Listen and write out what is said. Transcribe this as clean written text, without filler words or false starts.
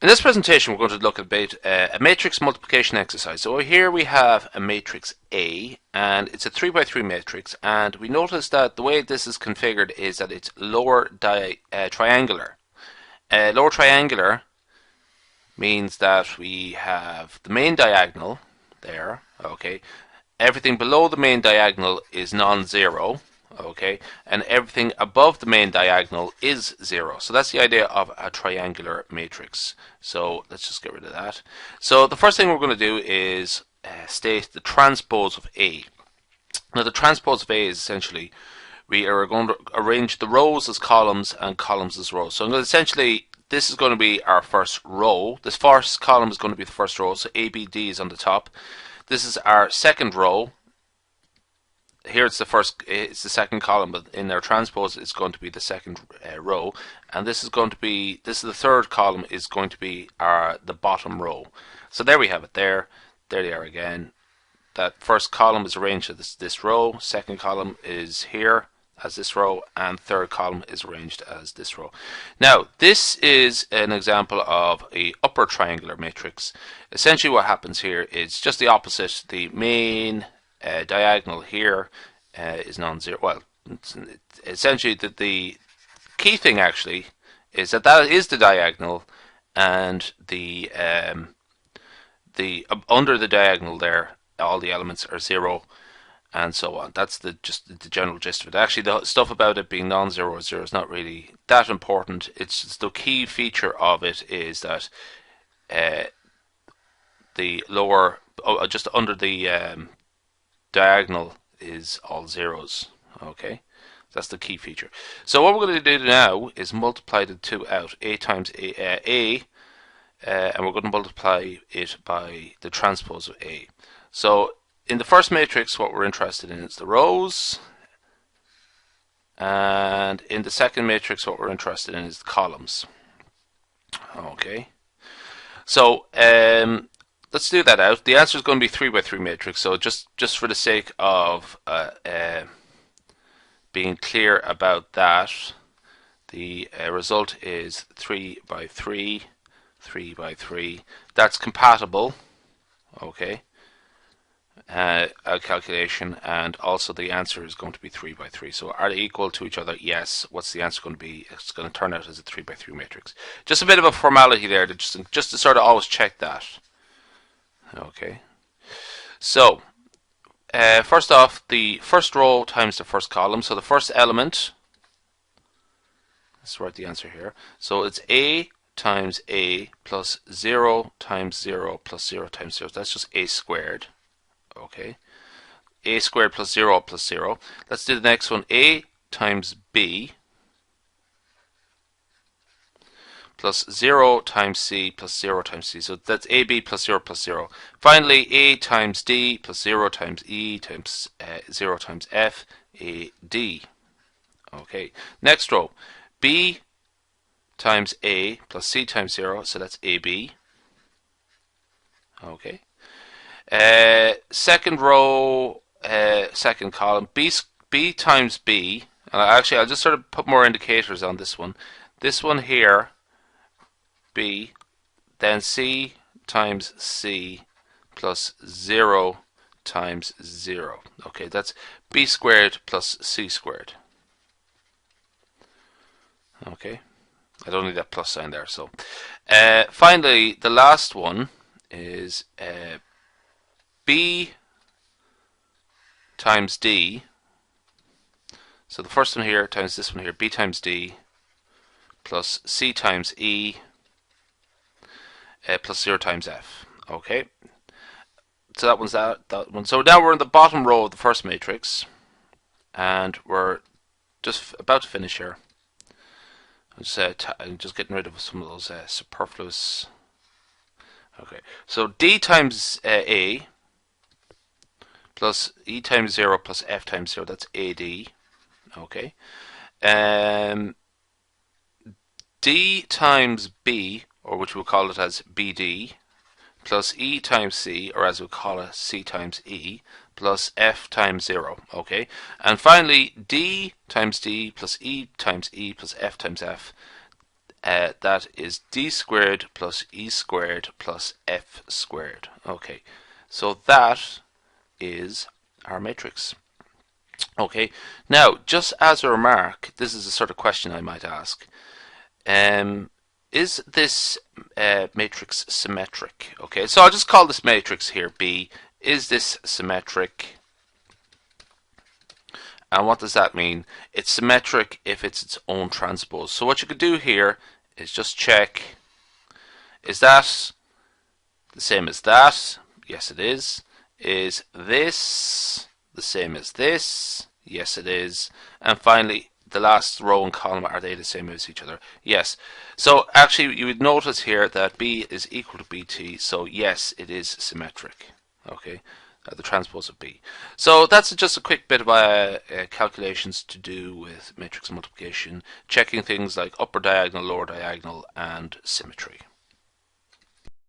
In this presentation, we're going to look at a matrix multiplication exercise. So here we have a matrix A, and it's a 3 by 3 matrix, and we notice that the way this is configured is that it's lower triangular. Lower triangular means that we have the main diagonal there, okay. Everything below the main diagonal is non-zero, okay, and everything above the main diagonal is 0. So that's the idea of a triangular matrix. So let's just get rid of that. So the first thing we're going to do is state the transpose of A. Now the transpose of A is essentially we are going to arrange the rows as columns and columns as rows. So essentially this is going to be our first row. This first column is going to be the first row, so A, B, D is on the top. This is our second row. Here it's the second column, but in our transpose it's going to be the second row, and this is the third column is going to be the bottom row. So there we have it there they are again. That first column is arranged as this row, second column is here as this row, and third column is arranged as this row. Now this is an example of a upper triangular matrix. Essentially what happens here is just the opposite. The main diagonal here is non-zero. Well, essentially the key thing actually is that is the diagonal, and the under the diagonal there all the elements are 0, and so on. That's just the general gist of it. Actually, the stuff about it being non-zero or 0 is not really that important. It's just the key feature of it is that the lower, just under the diagonal is all zeros. Okay, that's the key feature. So what we're going to do now is multiply the two out, A times A, and we're going to multiply it by the transpose of A. So in the first matrix, what we're interested in is the rows, and in the second matrix, what we're interested in is the columns. Okay, so let's do that out. The answer is going to be 3 by 3 matrix. So just for the sake of being clear about that, the result is 3 by 3, 3 by 3. That's compatible. Okay. A calculation, and also the answer is going to be 3 by 3. So are they equal to each other? Yes. What's the answer going to be? It's going to turn out as a 3 by 3 matrix. Just a bit of a formality there, just to sort of always check that. Okay. So first off, the first row times the first column. So the first element, let's write the answer here. So it's A times A plus 0 times 0 plus 0 times 0. That's just A squared. Okay, A squared plus 0 plus 0. Let's do the next one. A times B plus 0 times C plus 0 times C. So that's AB plus 0 plus 0. Finally, A times D plus 0 times E times 0 times F, AD. Okay, next row. B times A plus C times 0. So that's AB. Okay. Second row, second column, B times B, and actually I'll just sort of put more indicators on this one. This one here, B, then C times C plus 0 times 0. Okay, that's B squared plus C squared. Okay, I don't need that plus sign there. So finally, the last one is B times D. So the first one here times this one here, B times D plus C times E plus 0 times F. Okay, so that one's that one. So now we're in the bottom row of the first matrix, and we're just about to finish here. I'm just getting rid of some of those superfluous. Okay, so D times A plus E times 0 plus F times 0, that's AD. Okay. D times B, or which we'll call it as BD, plus E times C, or as we'll call it C times E, plus F times 0. Okay. And finally, D times D plus E times E plus F times F. that is d squared plus e squared plus f squared. Okay, so that is our matrix. Okay, now just as a remark, this is a sort of question I might ask. Is this matrix symmetric? Okay, so I'll just call this matrix here B. Is this symmetric? And what does that mean? It's symmetric if it's its own transpose. So what you could do here is just check, is that the same as that? Yes, it is. Is this the same as this? Yes, it is. And finally, the last row and column, are they the same as each other? Yes. So actually, you would notice here that B is equal to BT. So yes, it is symmetric. Okay, the transpose of B. So that's just a quick bit of calculations to do with matrix multiplication, checking things like upper diagonal, lower diagonal, and symmetry.